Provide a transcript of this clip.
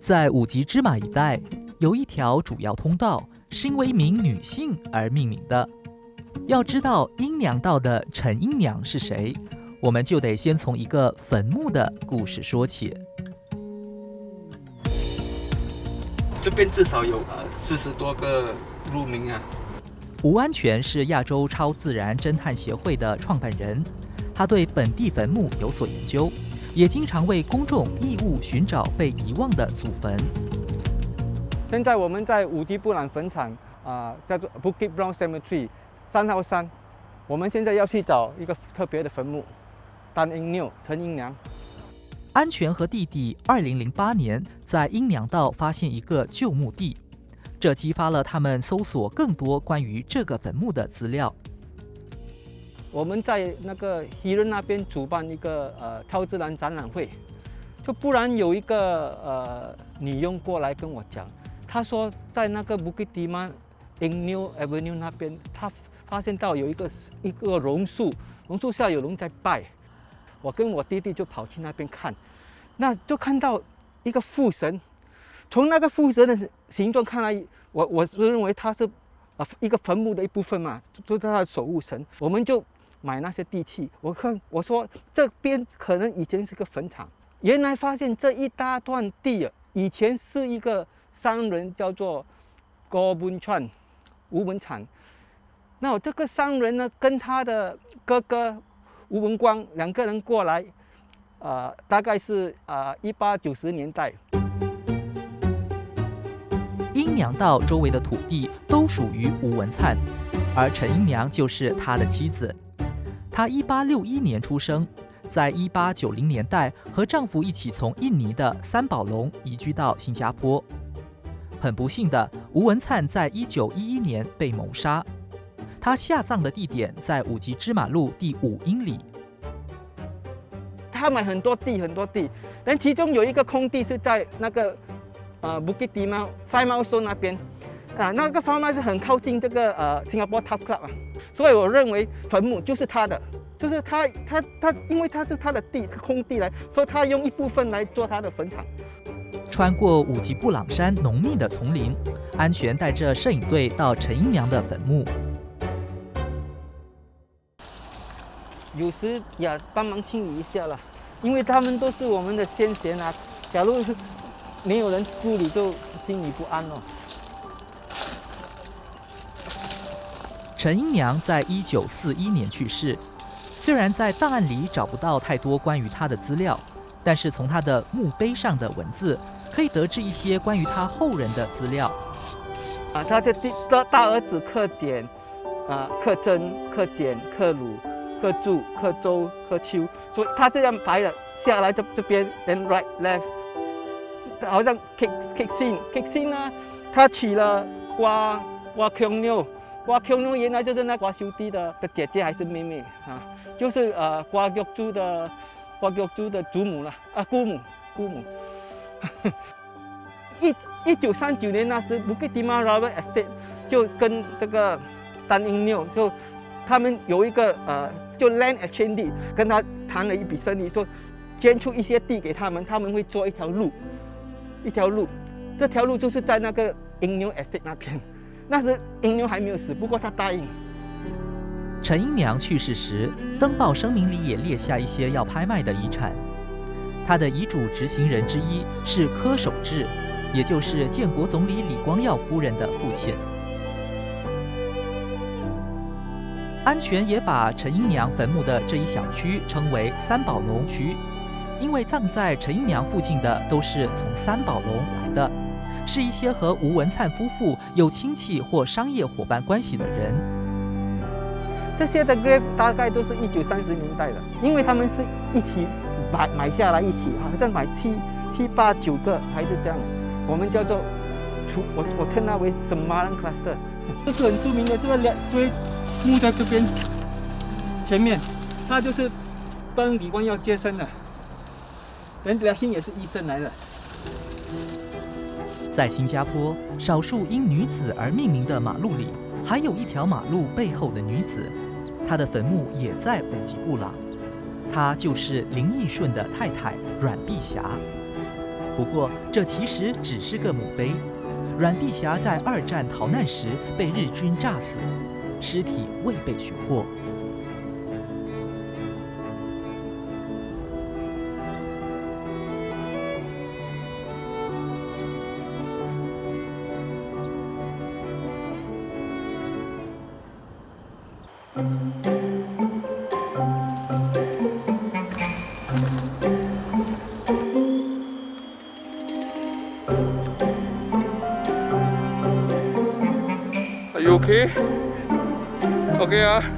在五级芝马一带，有一条主要通道是因为一名女性而命名的。要知道阴娘道的陈阴娘是谁，我们就得先从一个坟墓的故事说起。这边至少有40多个路名啊。吴安全是亚洲超自然侦探协会的创办人，他对本地坟墓有所研究，也经常为公众义务寻找被遗忘的祖坟。现在我们在五级布朗坟场叫做 Bukit Brown Cemetery 3号山，我们现在要去找一个特别的坟墓，丹英妞陈阴娘。安全和弟弟2008年在阴娘道发现一个旧墓地，这激发了他们搜索更多关于这个坟墓的资料。我们在那个希伦那边主办一个超自然展览会，就突然有一个女佣过来跟我讲，她说在那个 Bukit Timah Ingnew Avenue 那边，她发现到有一个榕树，榕树下有人在拜。我跟我弟弟就跑去那边看，那就看到一个父神。从那个父神的形状看来，我认为他是一个坟墓的一部分嘛，就是他的守护神。我们就买那些地契，我说这边可能以前是个坟场。原来发现这一大段地以前是一个商人叫做郭文川吴文产。那我这个商人呢，跟他的哥哥吴文光两个人过来，大概是1890年代。阴娘道周围的土地都属于吴文灿，而陈阴娘就是他的妻子。她1861年出生，在1890年代和丈夫一起从印尼的三宝龙移居到新加坡。很不幸的，吴文灿在1911年被谋杀。他下葬的地点在五级芝马路第5英里。他买很多地，但其中有一个空地是在那个Bukit Timah Five Mile Zone 那边，那个 Five Mile 是很靠近这个Singapore Turf Club 所以我认为坟墓就是他的，就是他因为他是他的地空地来，所以他用一部分来做他的坟场。穿过五级布朗山浓密的丛林，安全带着摄影队到陈阴娘的坟墓。有时也帮忙清理一下了，因为他们都是我们的先贤啊。假如是没有人处理，就心里不安了。陈阴娘在1941年去世，虽然在档案里找不到太多关于她的资料，但是从她的墓碑上的文字可以得知一些关于她后人的资料。他的大儿子克俭、克真、克俭、克鲁、克柱、克周、克秋，所以他这样排了下来，这边 then right left， 好像 kick sin 呢，他娶了瓜强妞，瓜强妞原来就是那瓜兄弟的姐姐还是妹妹就是瓜玉珠的祖母了姑母。1939年那时 Bukit Timah Rubber Estate 就跟这个丹英妞就他们有一个就 land exchange 地，跟他谈了一笔生意，说捐出一些地给他们，他们会做一条路，这条路就是在那个英妞 estate 那边。那时英妞还没有死，不过他答应。陈阴娘去世时，登报声明里也列下一些要拍卖的遗产。他的遗嘱执行人之一是柯守志，也就是建国总理李光耀夫人的父亲。安全也把陈阴娘坟墓的这一小区称为三宝龙区，因为葬在陈阴娘附近的都是从三宝龙来的，是一些和吴文灿夫妇有亲戚或商业伙伴关系的人。这些的 grave 大概都是1930年代的，因为他们是一起买下来一起，好像买7、8、9个还是这样，我们叫做我称它为 Semaran Cluster。这是很著名的这个墓在这边前面，他就是跟李光耀接生的，人家也是医生来的。在新加坡，少数因女子而命名的马路里，还有一条马路背后的女子，她的坟墓也在五级布朗。她就是林义顺的太太阮碧霞。不过，这其实只是个墓碑。阮碧霞在2战逃难时被日军炸死，尸体未被寻获。Are you okay? Okay 啊。